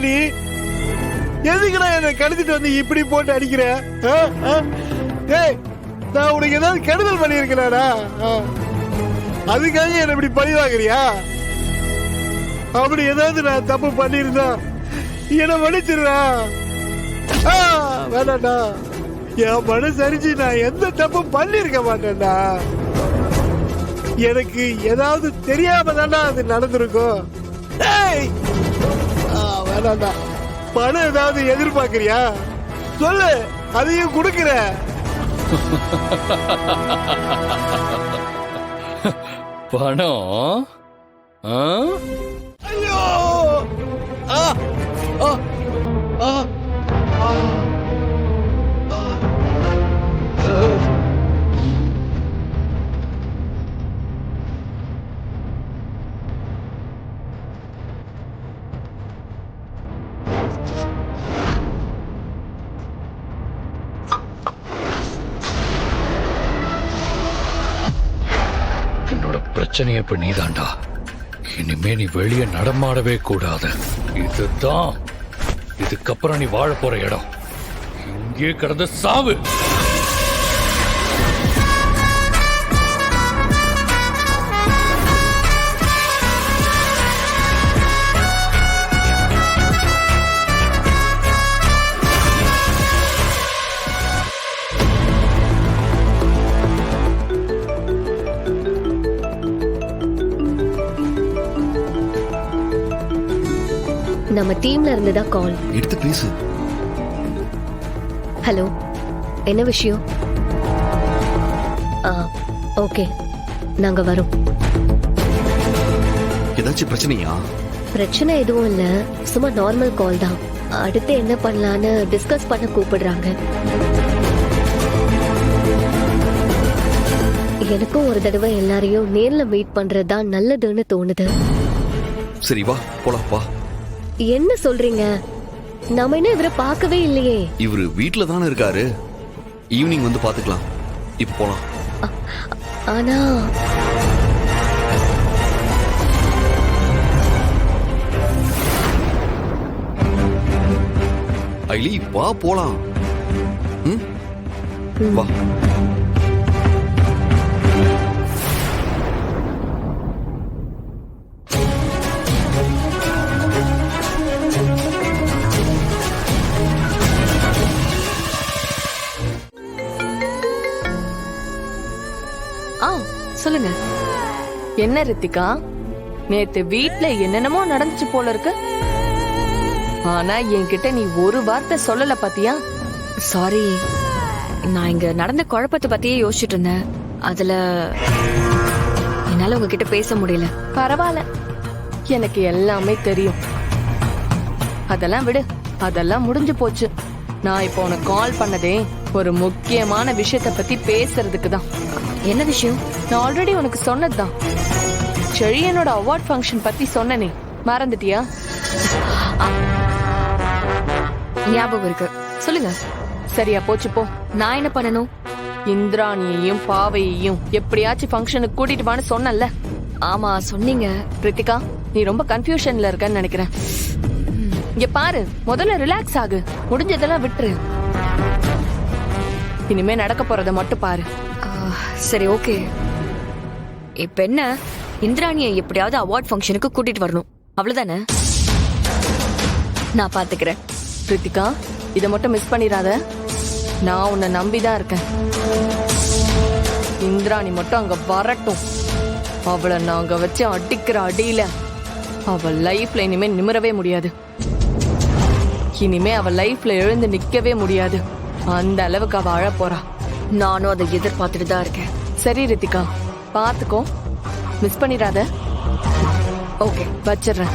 நீ? எதுக்குடா என்ன கடத்திட்டு வந்து இப்படி போட்டு அடிக்கிற? நான் உனக்கு ஏதாவது கெடுதல் பண்ணிருக்கேனாடா? அதுக்காக என்ன இப்படி பழி வாங்குறியா? அப்படி ஏதாவது நான் தப்பு பண்ணிருந்தா என்ன மன்னிச்சிருடா. வேணாண்டா, என் மனசு அறிஞ்சு நான் எந்த தப்பும் பண்ணிருக்க மாட்டேன்டா. எனக்கு ஏதாவது தெரியாம தானே அது நடந்திருக்கும். வேணாண்டா, பணம் ஏதாவது எதிர்பார்க்கறியா? சொல்லு, அதையும் கொடுக்கிற. பணம்? ஐயோ! என்னோட பிரச்சனையை இப்ப நீதாண்டா. இனிமே நீ வெளியே நடமாடவே கூடாது. இதுதான் இதுக்கப்புறம் நீ வாழ போற இடம். இங்கே கிடந்த சாவு. நம்ம டீம்ல இருந்துதா கால். எடுத்து பேசு. ஹலோ, என்ன விஷயம்? ஓகே, நாங்க வரோம். ஏதாச்சும் பிரச்சனையா? பிரச்சனை எதுவும் இல்ல, சும்மா நார்மல் கால் தான். அடுத்து என்ன பண்ணலான்னு டிஸ்கஸ் பண்ண கூப்பிடுறாங்க. எனக்கும் ஒரு தடவை எல்லாரையும் நேர்ல மீட் பண்றதுதான் நல்லதுன்னு தோணுது. சரி வா போலாம் வா. என்ன சொல்றீங்க? நாம என்ன இவரை பார்க்கவே இல்லையே. இவரு வீட்டுல தானே இருக்காரு. ஈவினிங் வந்து பாத்துக்கலாம். இப்ப போலாம். ஆனா ஐலி வா போலாம். வா. சொல்லுங்க. என்ன ரித்திகா, நேத்து வீட்ல என்னென்னமோ நடந்துச்சு போல இருக்கு. ஆனா என்கிட்ட நீ ஒரு வார்த்தை சொல்லல பாத்தியா? சாரி, நான் இங்க நடந்த குழப்பத்தை பத்தியே யோசிச்சுட்டு இருந்தேன். அதுல என்னால உங்ககிட்ட பேச முடியல. பரவாயில்ல, எனக்கு எல்லாமே தெரியும். அதெல்லாம் விடு, அதெல்லாம் முடிஞ்சு போச்சு. நான் இப்போ உனக்கு கால் பண்ணதே ஒரு முக்கியமான விஷயத்த பத்தி பேசுறதுக்கு தான். என்ன விஷயம்? நான் ஆல்ரெடி உனக்கு சொன்னதுதான். செழியனோட அவார்ட் ஃபங்க்ஷன் பத்தி சொன்னனே, மறந்துட்டியா? ஞாபகம் இருக்கு, சொல்லுங்க. சரியா போச்சு போ. நான் என்ன பண்ணணும்? இந்திராணியையும் பாவையையும் எப்படியாச்சும் ஃபங்க்ஷனுக்கு கூட்டிட்டு வான்னு சொன்னல. ஆமா சொன்னீங்க. ரித்திகா, நீ ரொம்ப கன்ஃபியூஷன்ல இருக்கன்னு நினைக்கிறேன். இங்க பாரு, முதல்ல ரிலாக்ஸ் ஆகு. முடிஞ்சதெல்லாம் விட்டுரு. இனிமே நடக்க போறத மட்டும் பாரு. சரி ஓகே. இப்ப என்ன, இந்திராணியை எப்படியாவது அவார்ட் ஃபங்க்ஷனுக்கு கூட்டிட்டு வரணும், அவ்வளவுதானே? நான் பாத்துக்கிறேன். ரித்திகா, இதை மட்டும் மிஸ் பண்ணிடாத. நான் உன்னை நம்பிதான் இருக்கேன். இந்திராணி மட்டும் அங்க வரட்டும். அவளை நாங்க வச்சு அடிக்கிற அடியில அவள் லைஃப்ல இனிமே நிமிரவே முடியாது. இனிமே அவள் லைஃப்ல எழுந்து நிக்கவே முடியாது. அந்த அளவுக்கு அவ அழ போறா. நானும் அதை எதிர்பார்த்துட்டு தான் இருக்கேன். சரி ரித்திகா, பாத்துக்கோ, மிஸ் பண்ணிடாத. ஓகே, வச்சிடுறேன்.